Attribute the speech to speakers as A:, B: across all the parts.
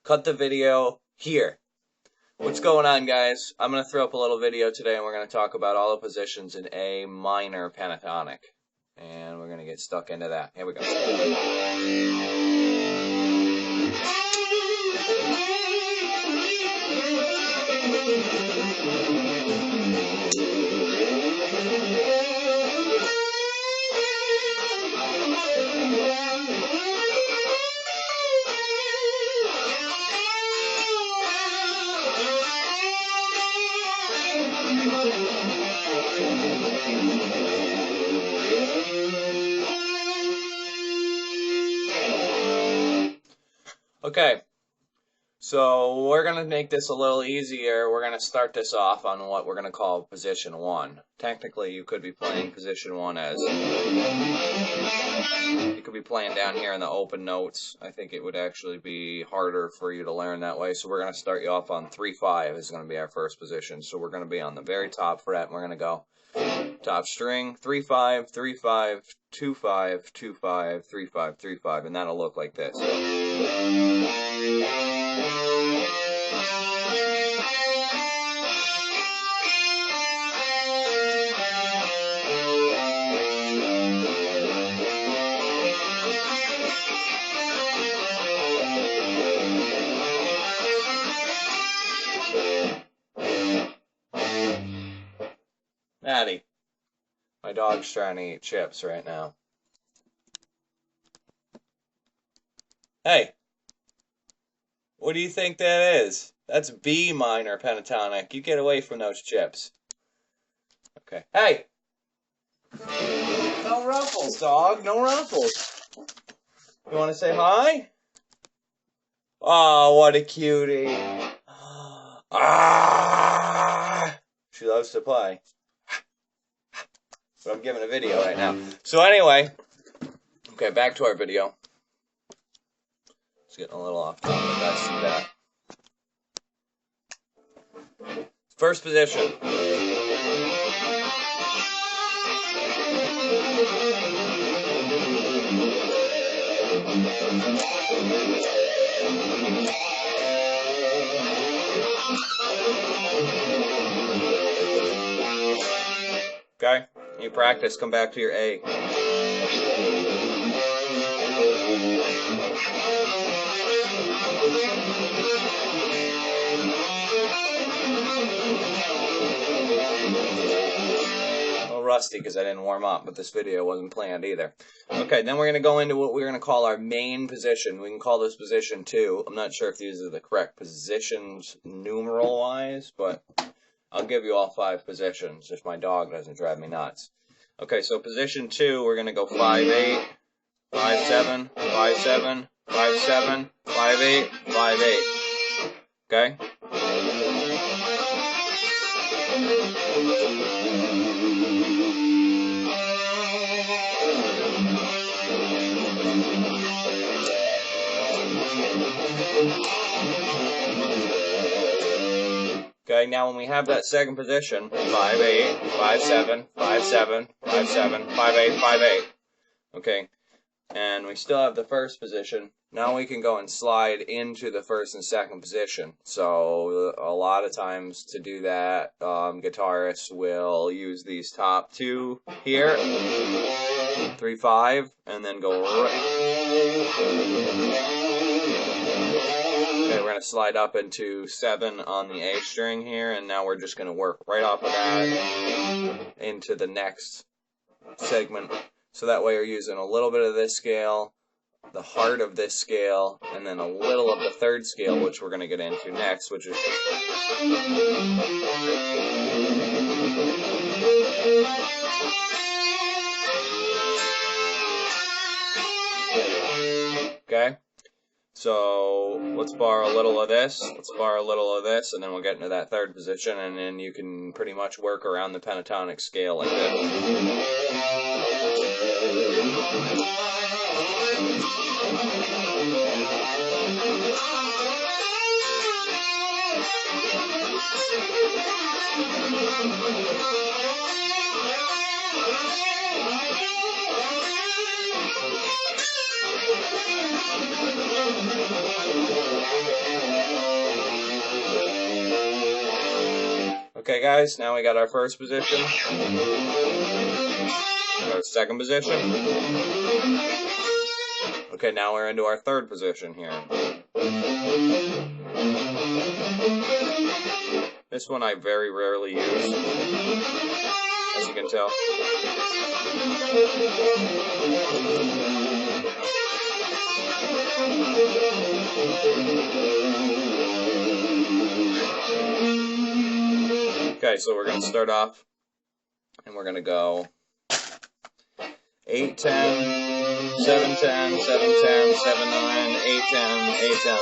A: cut the video here. What's going on, guys? I'm going to throw up a little video today, and we're going to talk about all the positions in A minor pentatonic. And we're going to get stuck into that. Here we go. Okay, so we're going to make this a little easier. We're going to start this off on what we're going to call position 1. Technically, you could be playing position 1 as, you could be playing down here in the open notes. I think it would actually be harder for you to learn that way. So we're going to start you off on 3-5 is going to be our first position. So we're going to be on the very top fret, and we're going to go top string, 3-5, 3-5, 2-5, 2-5, 3-5, 3-5, and that'll look like this. Maddie, my dog's trying to eat chips right now. Hey, what do you think that is? That's B minor pentatonic. You get away from those chips. Okay. Hey! No ruffles, dog. No ruffles. You want to say hi? Oh, what a cutie. Ah! She loves to play. But I'm giving a video right now. So anyway, okay, back to our video. It's getting a little off topic, I see that. First position. Okay, you practice, come back to your A. A little rusty because I didn't warm up, but this video wasn't planned either. Okay, then we're going to go into what we're going to call our main position. We can call this position 2. I'm not sure if these are the correct positions numeral-wise, but I'll give you all 5 positions if my dog doesn't drive me nuts. Okay, so position 2, we're going to go 5-8, 5-7, 5-7, 5-7, 5-8, 5-8. Okay? Okay, now when we have that second position, 5-8, 5-7, 5-7, 5-7, 5-8, 5-8. Okay, and we still have the first position. Now we can go and slide into the first and second position. So a lot of times to do that, guitarists will use these top 2 here, 3-5, and then go right. Okay, we're going to slide up into 7 on the A string here, and now we're just going to work right off of that into the next segment. So that way you're using a little bit of this scale, the heart of this scale, and then a little of the third scale, which we're going to get into next, which is... Okay? So let's borrow a little of this, let's borrow a little of this, and then we'll get into that third position, and then you can pretty much work around the pentatonic scale like this. Okay, guys, now we got our first position. Our second position. Okay, now we're into our third position here. This one I very rarely use, as you can tell. Okay, so we're going to start off, and we're going to go 8, 10, 7, 10, 7, 10, 7, 9, 8, 10, 8, 10.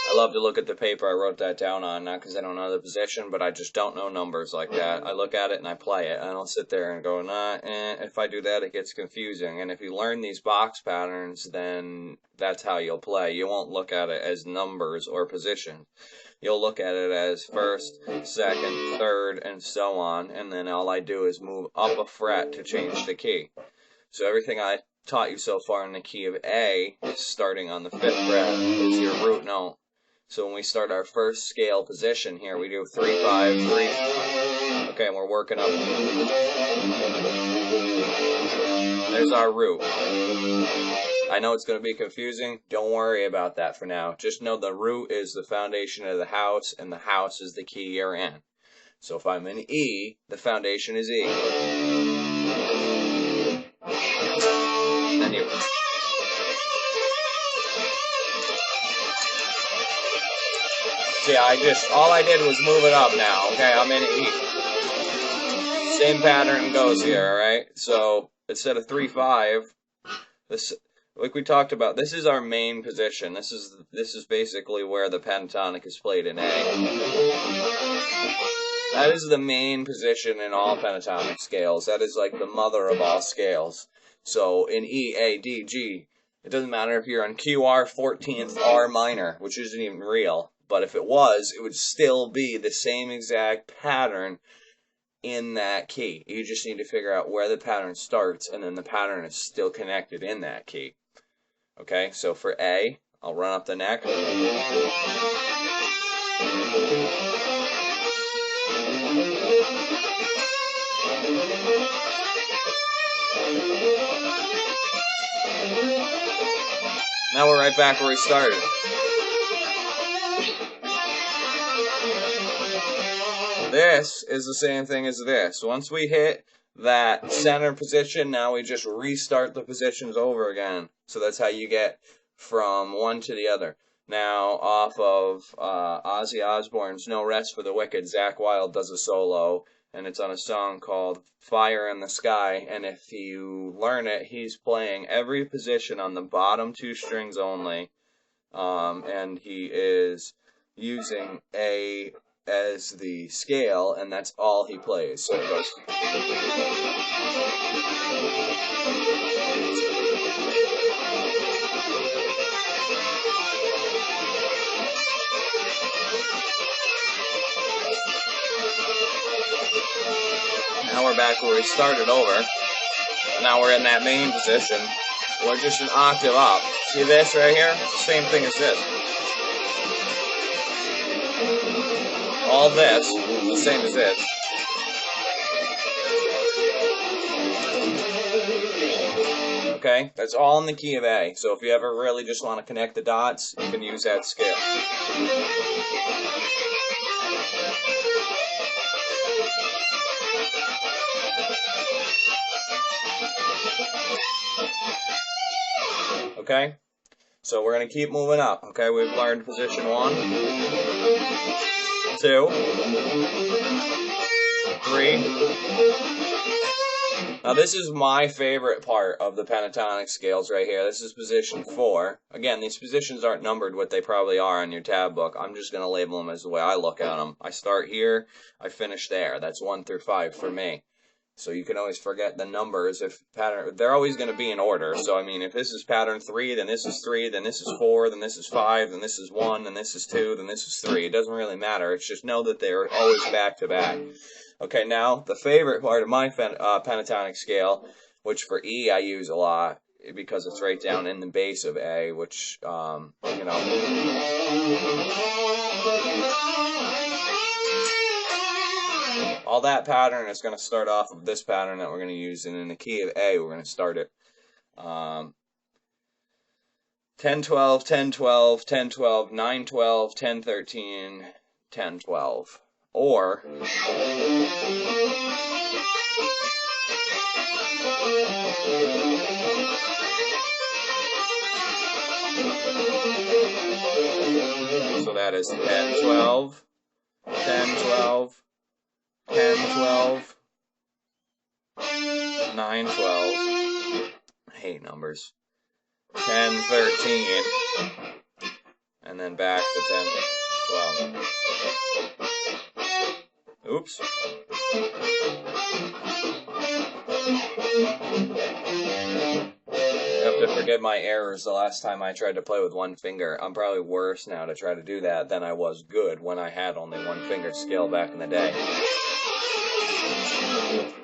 A: I love to look at the paper I wrote that down on, not because I don't know the position, but I just don't know numbers like that. I look at it and I play it. I don't sit there and go, if I do that, it gets confusing. And if you learn these box patterns, then that's how you'll play. You won't look at it as numbers or position. You'll look at it as first, second, third, and so on, and then all I do is move up a fret to change the key. So everything I taught you so far in the key of A is starting on the 5th fret. It's your root note. So when we start our first scale position here, we do 3, 5, 3. Okay, and we're working up. There's our root. I know it's going to be confusing. Don't worry about that for now. Just know the root is the foundation of the house, and the house is the key you're in. So if I'm in E, the foundation is E. Then you... See, all I did was move it up now, okay? I'm in E. Same pattern goes here, alright? So, instead of 3, 5, this, like we talked about, this is our main position. This is basically where the pentatonic is played in A. That is the main position in all pentatonic scales. That is like the mother of all scales. So, in E, A, D, G, it doesn't matter if you're on QR 14th R minor, which isn't even real. But if it was, it would still be the same exact pattern in that key. You just need to figure out where the pattern starts, and then the pattern is still connected in that key. Okay, so for A, I'll run up the neck. Now we're right back where we started. This is the same thing as this. Once we hit that center position, now we just restart the positions over again. So that's how you get from one to the other. Now, off of Ozzy Osbourne's No Rest for the Wicked, Zakk Wylde does a solo, and it's on a song called Fire in the Sky. And if you learn it, he's playing every position on the bottom 2 strings only, and he is using A as the scale, and that's all he plays. So it goes. Now we're back where we started over. Now we're in that main position. We're just an octave up. See this right here? It's the same thing as this. All this is the same as this. Okay, that's all in the key of A. So if you ever really just want to connect the dots, you can use that scale. Okay, so we're going to keep moving up. Okay, we've learned position 1, 2, 3. Now this is my favorite part of the pentatonic scales right here. This is position 4. Again, these positions aren't numbered what they probably are on your tab book. I'm just going to label them as the way I look at them. I start here, I finish there. That's 1 through 5 for me. So you can always forget the numbers. If pattern, they're always going to be in order. So I mean, if this is pattern 3, then this is 3, then this is 4, then this is 5, then this is 1, then this is 2, then this is 3. It doesn't really matter. It's just know that they're always back to back. Okay, now the favorite part of my pentatonic scale, which for E I use a lot because it's right down in the base of A, which you know. all that pattern is going to start off of this pattern that we're going to use, and in the key of A, we're going to start it 10, 12, 10, 12, 10, 12, 9, 12, 10, 13, 10, 12. Or so that is 10, 12, 10, 12, 10, 12, 9, 12. I hate numbers. 10, 13, and then back to 10, 12. Oops. I have to forgive my errors. The last time I tried to play with one finger, I'm probably worse now to try to do that than I was good when I had only one finger scale back in the day.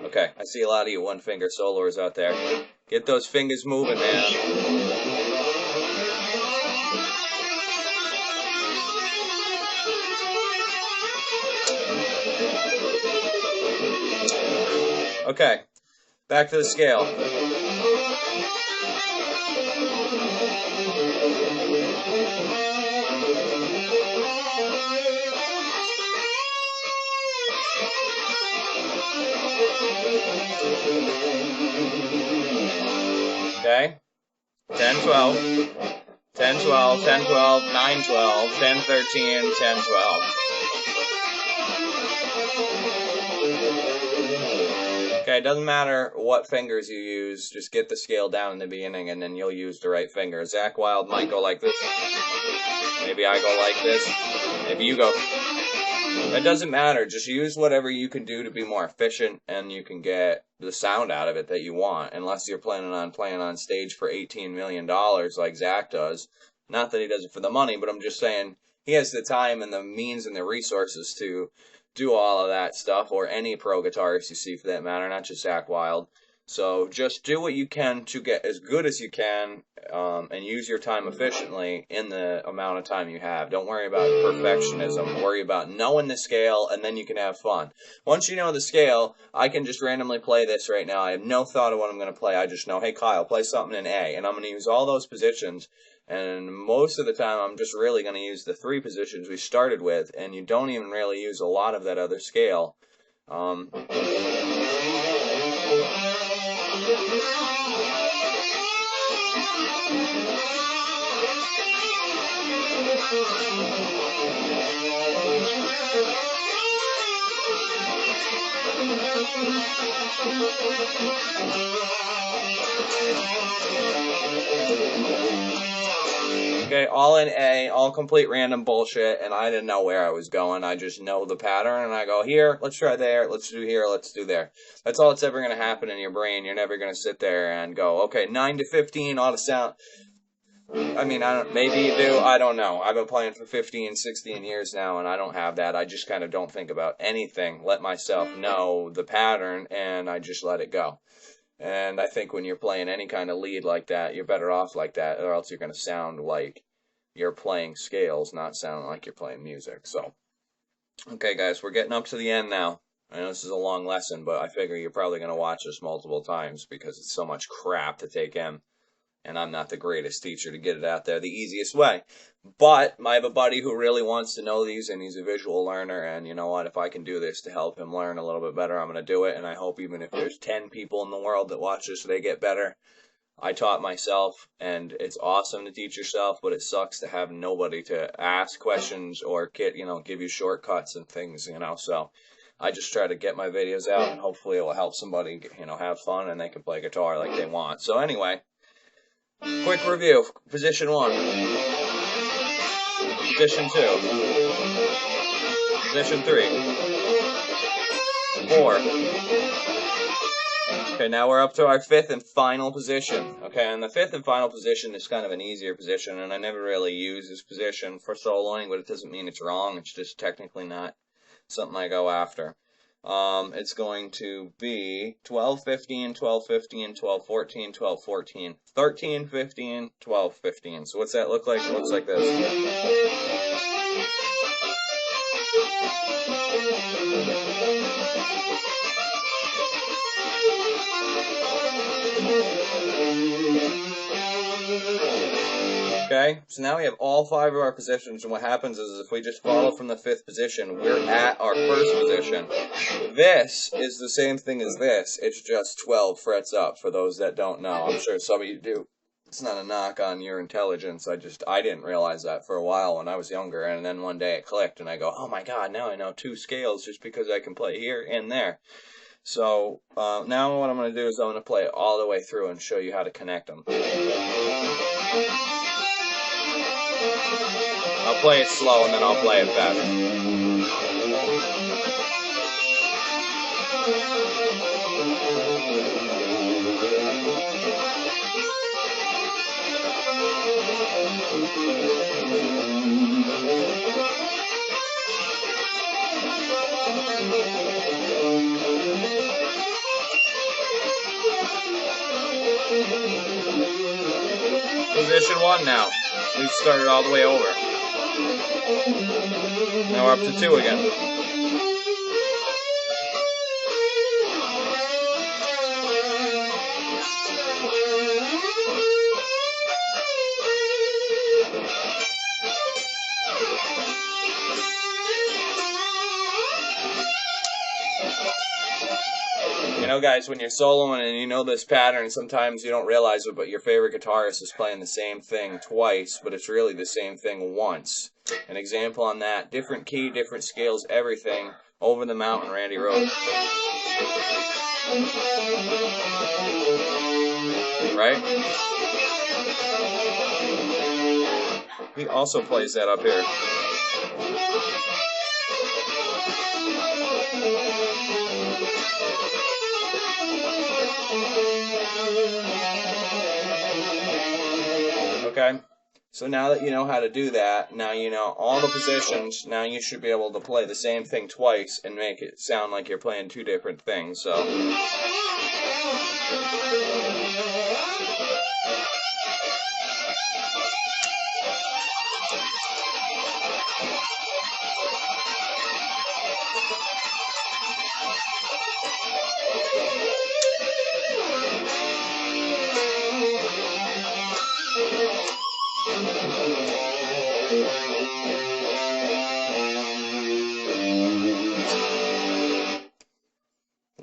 A: Okay, I see a lot of you one finger soloers out there. Get those fingers moving, man. Okay, back to the scale. Okay, 10, 12, 10, 12, 10, 12, 9, 12, 10, 13, 10, 12. Okay, it doesn't matter what fingers you use, just get the scale down in the beginning and then you'll use the right finger. Zach Wilde might go like this. Maybe I go like this. Maybe you go. It doesn't matter. Just use whatever you can do to be more efficient and you can get the sound out of it that you want, unless you're planning on playing on stage for $18 million like Zach does. Not that he does it for the money, but I'm just saying he has the time and the means and the resources to do all of that stuff, or any pro guitarist you see for that matter, not just Zach Wilde. So just do what you can to get as good as you can, and use your time efficiently in the amount of time you have. Don't worry about perfectionism. Worry about knowing the scale, and then you can have fun. Once you know the scale, I can just randomly play this right now. I have no thought of what I'm going to play. I just know, hey, Kyle, play something in A, and I'm going to use all those positions. And most of the time, I'm just really going to use the 3 positions we started with, and you don't even really use a lot of that other scale. Okay, all in A, all complete random bullshit, and I didn't know where I was going. I just know the pattern, and I go, here, let's try there, let's do here, let's do there. That's all that's ever going to happen in your brain. You're never going to sit there and go, okay, 9 to 15 ought to sound... I mean, maybe you do, I don't know. I've been playing for 15, 16 years now, and I don't have that. I just kind of don't think about anything. Let myself know the pattern, and I just let it go. And I think when you're playing any kind of lead like that, you're better off like that, or else you're going to sound like you're playing scales, not sound like you're playing music. So, okay, guys, we're getting up to the end now. I know this is a long lesson, but I figure you're probably going to watch this multiple times because it's so much crap to take in. And I'm not the greatest teacher to get it out there the easiest way. But I have a buddy who really wants to know these, and he's a visual learner, and you know what? If I can do this to help him learn a little bit better, I'm going to do it, and I hope even if there's 10 people in the world that watch this, they get better. I taught myself, and it's awesome to teach yourself, but it sucks to have nobody to ask questions or give you shortcuts and things, so I just try to get my videos out, and hopefully it will help somebody, have fun, and they can play guitar like they want. So anyway, quick review. Position 1. Position 2. Position 3. 4. Okay, now we're up to our 5th and final position. Okay, and the 5th and final position is kind of an easier position, and I never really use this position for soloing, but it doesn't mean it's wrong. It's just technically not something I go after. It's going to be 12, 15, 12, 15, 12, 14, 12, 14, 13, 15, 12, 15. So what's that look like? It looks like this. Okay, so now we have all 5 of our positions, and what happens is if we just follow from the 5th position, we're at our 1st position. This is the same thing as this, it's just 12 frets up, for those that don't know. I'm sure some of you do. It's not a knock on your intelligence, I didn't realize that for a while when I was younger, and then one day it clicked, and I go, oh my god, now I know 2 scales just because I can play here and there. So now what I'm going to do is I'm going to play it all the way through and show you how to connect them. I'll play it slow and then I'll play it fast. Position 1 now. We've started all the way over. Now we're up to 2 again. You know, guys, when you're soloing and you know this pattern, sometimes you don't realize it, but your favorite guitarist is playing the same thing twice, but it's really the same thing once. An example on that, different key, different scales, everything, Over the Mountain, Randy Rhoads. Right? He also plays that up here. Okay, so now that you know how to do that, now you know all the positions, now you should be able to play the same thing twice and make it sound like you're playing 2 different things, so.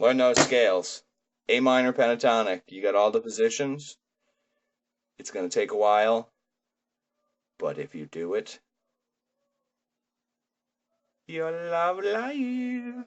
A: Learn those scales. A minor pentatonic. You got all the positions. It's going to take a while, but if you do it, you'll love life.